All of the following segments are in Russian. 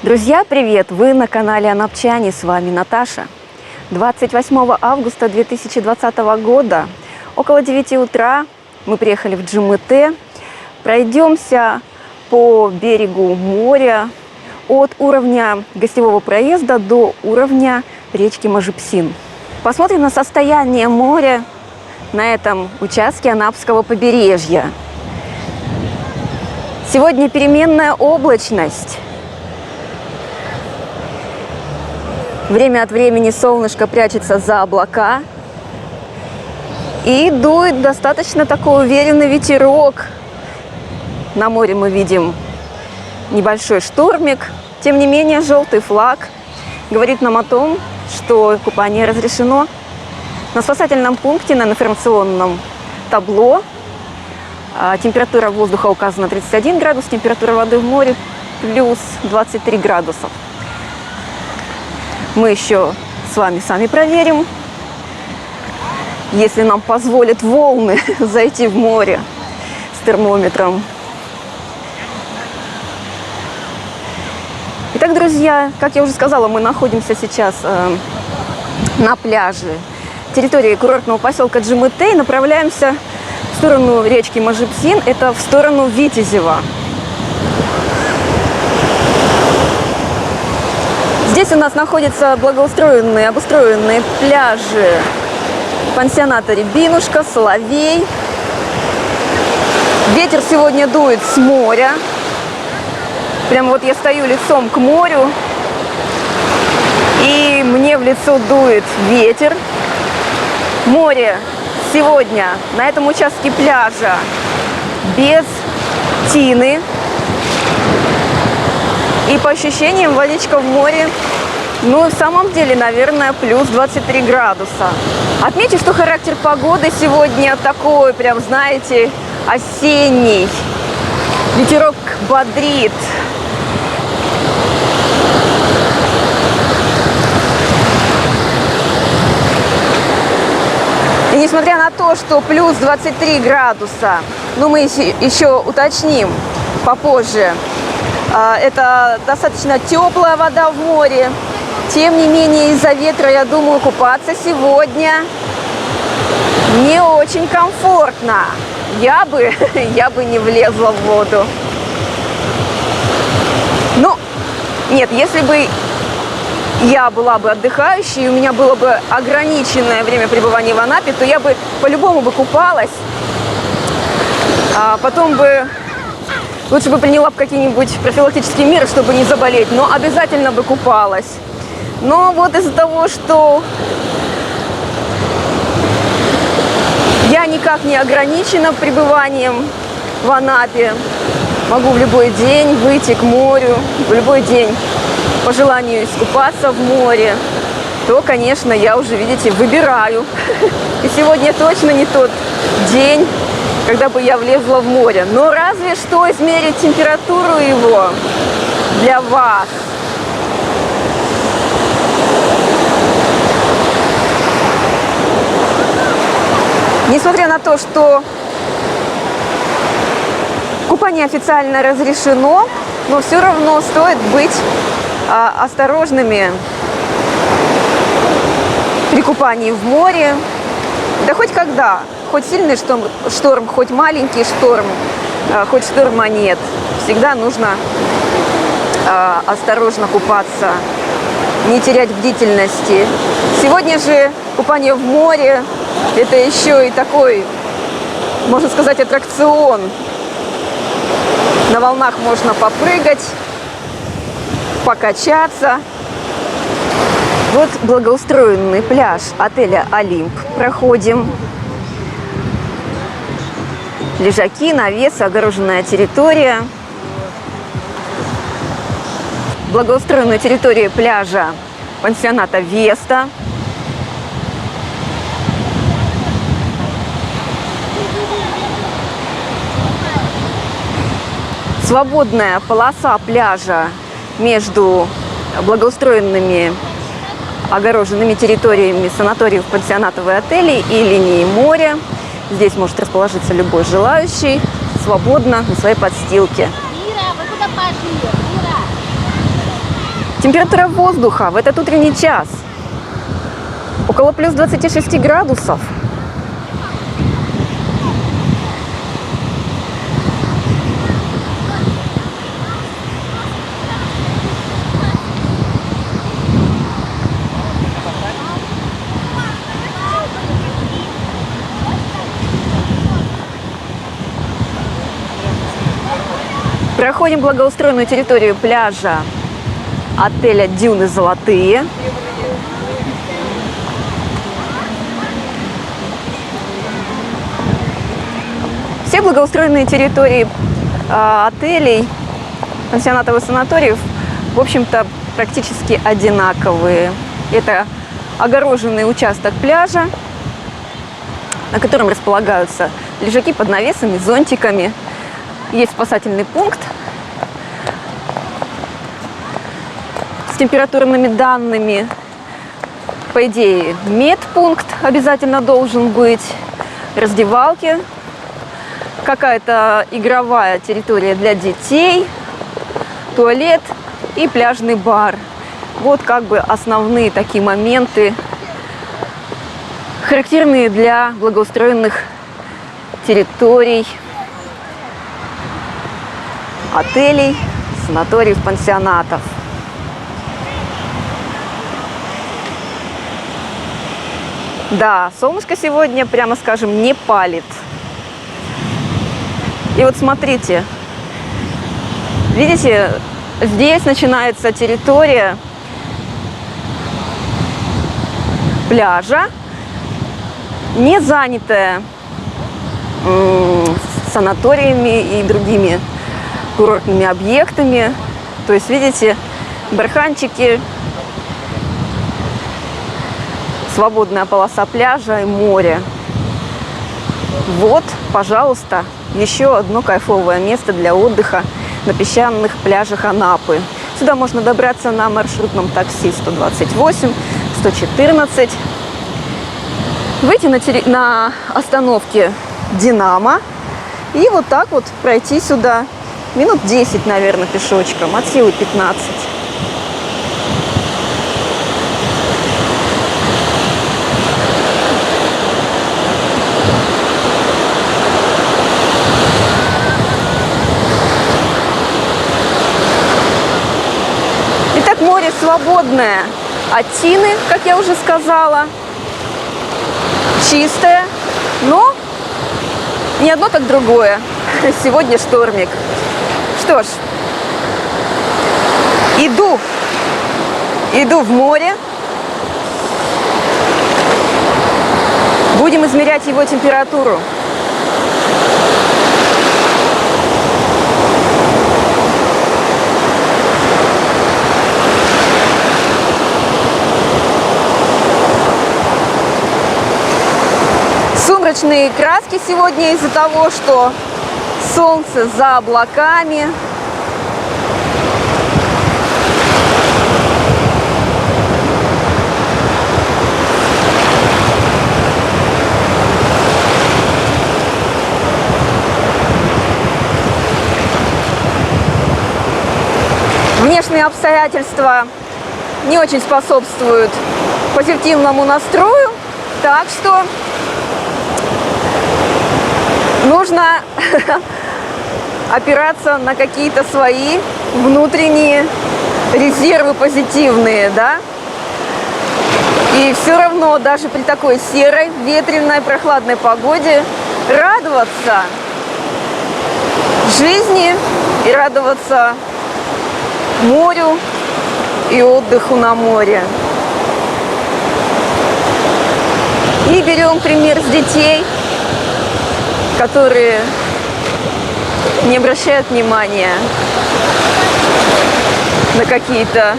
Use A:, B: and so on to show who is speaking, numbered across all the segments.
A: Друзья, привет! Вы на канале Анапчане, с вами Наташа. 28 августа 2020 года, около 9 утра, мы приехали в Джимете. Пройдемся по берегу моря от уровня гостевого проезда до уровня речки Мажипсин. Посмотрим на состояние моря на этом участке Анапского побережья. Сегодня переменная облачность. Время от времени солнышко прячется за облака. И дует достаточно такой уверенный ветерок. На море мы видим небольшой штормик. Тем не менее, желтый флаг говорит нам о том, что купание разрешено. На спасательном пункте, на информационном табло температура воздуха указана 31 градус, температура воды в море плюс 23 градуса. Мы еще с вами сами проверим, если нам позволят волны зайти в море с термометром. Итак, друзья, как я уже сказала, мы находимся сейчас на пляже территории курортного поселка Джимете и направляемся в сторону речки Мажипсин, это в сторону Витязева. Здесь у нас находятся благоустроенные, обустроенные пляжи пансионата «Рябинушка», «Соловей». Ветер сегодня дует с моря. Прямо вот я стою лицом к морю, и мне в лицо дует ветер. Море сегодня на этом участке пляжа без тины. И по ощущениям водичка в море, ну, в самом деле, наверное, плюс 23 градуса. Отмечу, что характер погоды сегодня такой, прям, знаете, осенний. Ветерок бодрит. И несмотря на то, что плюс 23 градуса, ну, мы еще уточним попозже, это достаточно теплая вода в море. Тем не менее, из-за ветра, я думаю, купаться сегодня не очень комфортно. Я бы не влезла в воду. Ну, нет, если бы я была бы отдыхающей, и у меня было бы ограниченное время пребывания в Анапе, то я бы по-любому бы купалась, а потом бы лучше бы приняла бы какие-нибудь профилактические меры, чтобы не заболеть, но обязательно бы купалась. Но вот из-за того, что я никак не ограничена пребыванием в Анапе, могу в любой день выйти к морю, в любой день по желанию искупаться в море, то, конечно, я уже, видите, выбираю. И сегодня точно не тот день, когда бы я влезла в море. Но разве что измерить температуру его для вас. Несмотря на то, что купание официально разрешено, но все равно стоит быть осторожными при купании в море. Да хоть когда. Хоть сильный шторм, хоть маленький шторм, хоть шторма нет. Всегда нужно осторожно купаться, не терять бдительности. Сегодня же купание в море – это еще и такой, можно сказать, аттракцион. На волнах можно попрыгать, покачаться. Вот благоустроенный пляж отеля «Олимп» проходим. Лежаки, навесы, огороженная территория. Благоустроенную территорию пляжа пансионата «Веста». Свободная полоса пляжа между благоустроенными огороженными территориями санаториев, пансионатов и отелей и линией моря. Здесь может расположиться любой желающий свободно на своей подстилке. Температура воздуха в этот утренний час около плюс 26 градусов. Проходим благоустроенную территорию пляжа отеля «Дюны Золотые». Все благоустроенные территории отелей, пансионатов и санаториев, в общем-то, практически одинаковые. Это огороженный участок пляжа, на котором располагаются лежаки под навесами, зонтиками. Есть спасательный пункт с температурными данными. По идее, медпункт обязательно должен быть, раздевалки, какая-то игровая территория для детей, туалет и пляжный бар. Вот как бы основные такие моменты, характерные для благоустроенных территорий, отелей, санаториев, пансионатов. Да, солнышко сегодня, прямо скажем, не палит. И вот смотрите, видите, здесь начинается территория пляжа, не занятая санаториями и другими курортными объектами. То есть, видите, барханчики, свободная полоса пляжа и море. Вот, пожалуйста, еще одно кайфовое место для отдыха на песчаных пляжах Анапы. Сюда можно добраться на маршрутном такси 128, 114, выйти на остановке «Динамо» и вот так вот пройти сюда минут 10, наверное, пешочком, от силы 15. Итак, море свободное от тины, как я уже сказала, чистое, но не одно, так другое. Сегодня штормик. Что ж, иду в море. Будем измерять его температуру. Сумрачные краски сегодня из-за того, что солнце за облаками. Внешние обстоятельства не очень способствуют позитивному настрою, так что нужно опираться на какие-то свои внутренние резервы позитивные, да? И все равно, даже при такой серой, ветреной, прохладной погоде, радоваться жизни и радоваться морю и отдыху на море. И берем пример с детей, которые не обращают внимания на какие-то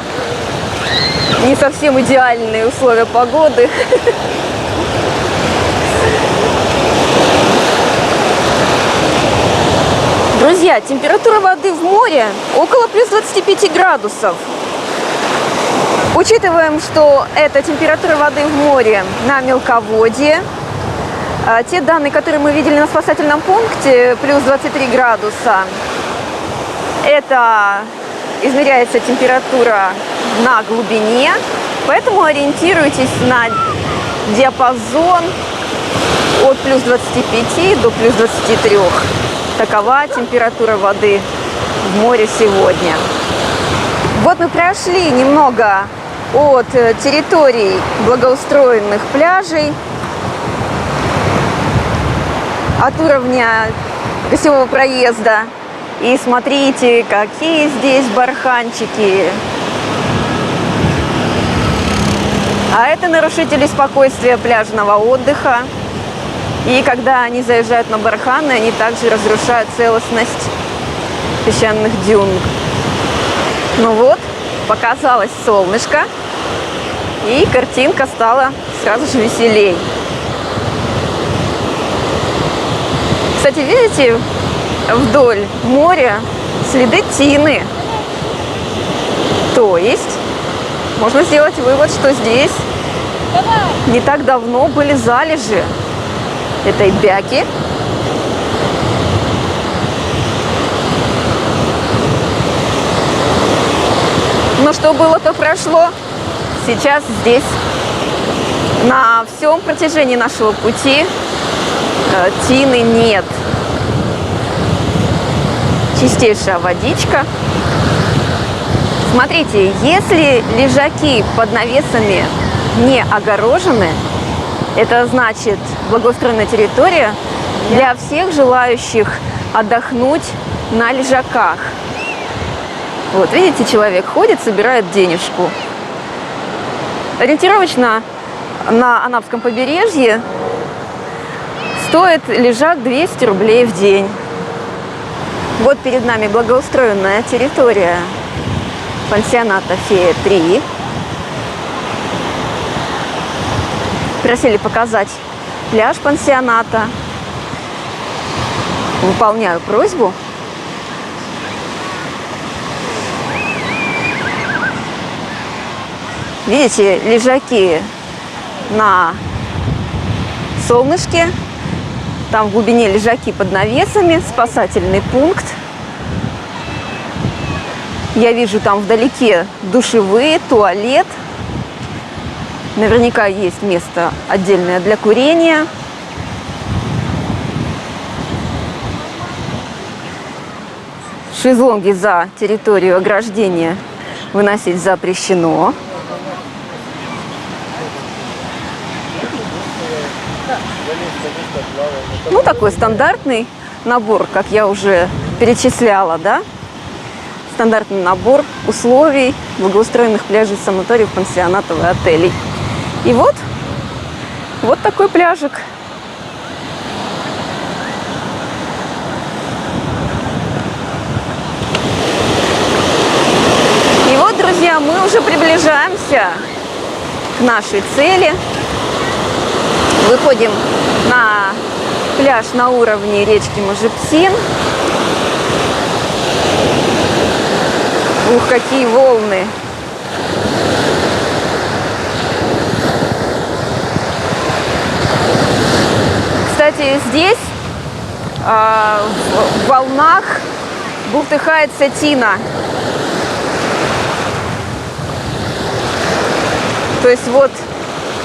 A: не совсем идеальные условия погоды. Друзья, температура воды в море около плюс 25 градусов. Учитываем, что это температура воды в море на мелководье. Те данные, которые мы видели на спасательном пункте, плюс 23 градуса, это измеряется температура на глубине, поэтому ориентируйтесь на диапазон от плюс 25 до плюс 23. Такова температура воды в море сегодня. Вот мы прошли немного от территорий благоустроенных пляжей, от уровня гостевого проезда. И смотрите, какие здесь барханчики. А это нарушители спокойствия пляжного отдыха. И когда они заезжают на барханы, они также разрушают целостность песчаных дюн. Ну вот, показалось солнышко, и картинка стала сразу же веселей. Кстати, видите, вдоль моря следы тины. То есть можно сделать вывод, что здесь не так давно были залежи этой бяки. Но что было, то прошло. Сейчас здесь на всем протяжении нашего пути тины нет. Чистейшая водичка. Смотрите, если лежаки под навесами не огорожены, это значит благоустроенная территория для всех желающих отдохнуть на лежаках. Вот, видите, человек ходит, собирает денежку. Ориентировочно на Анапском побережье стоит лежак 200 рублей в день. Вот перед нами благоустроенная территория пансионата «Фея-3». Просили показать пляж пансионата. Выполняю просьбу. Видите, лежаки на солнышке. Там в глубине лежаки под навесами, спасательный пункт. Я вижу там вдалеке душевые, туалет. Наверняка есть место отдельное для курения. Шезлонги за территорию ограждения выносить запрещено. Ну, такой стандартный набор, как я уже перечисляла, да? Стандартный набор условий благоустроенных пляжей, санаториев, пансионатов и отелей. И вот такой пляжик. И вот, друзья, мы уже приближаемся к нашей цели. Выходим на пляж на уровне речки Можепсин. Ух, какие волны! Кстати, здесь в волнах бултыхается тина. То есть вот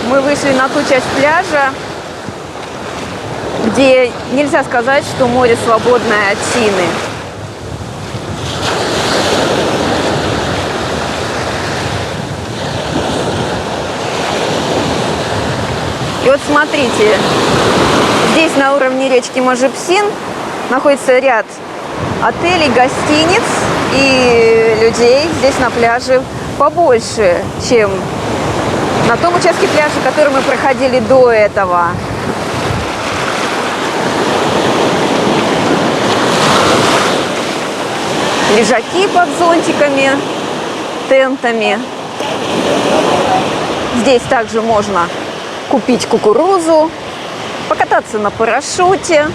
A: мы вышли на ту часть пляжа, где нельзя сказать, что море свободное от тины. И вот смотрите, здесь на уровне речки Можепсин находится ряд отелей, гостиниц, и людей здесь на пляже побольше, чем на том участке пляжа, который мы проходили до этого. Лежаки под зонтиками, тентами. Здесь также можно купить кукурузу, покататься на парашюте.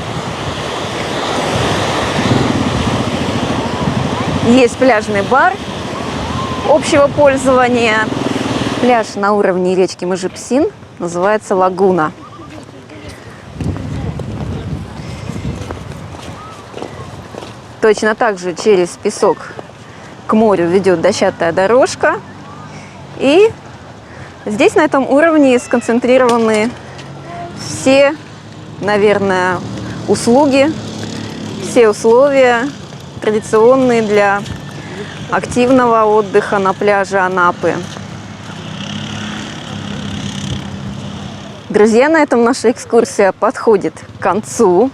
A: Есть пляжный бар общего пользования. Пляж на уровне речки Можепсин называется «Лагуна». Точно так же через песок к морю ведет дощатая дорожка. И здесь на этом уровне сконцентрированы все, наверное, услуги, все условия традиционные для активного отдыха на пляже Анапы. Друзья, на этом наша экскурсия подходит к концу.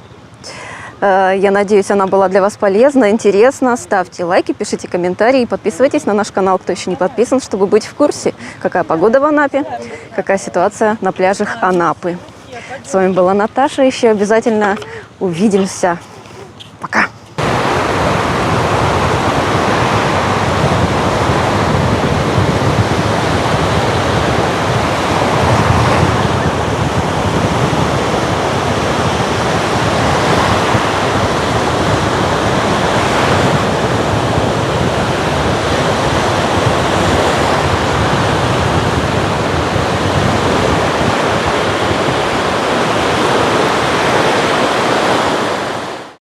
A: Я надеюсь, она была для вас полезна, интересна. Ставьте лайки, пишите комментарии, подписывайтесь на наш канал, кто еще не подписан, чтобы быть в курсе, какая погода в Анапе, какая ситуация на пляжах Анапы. С вами была Наташа, еще обязательно увидимся. Пока!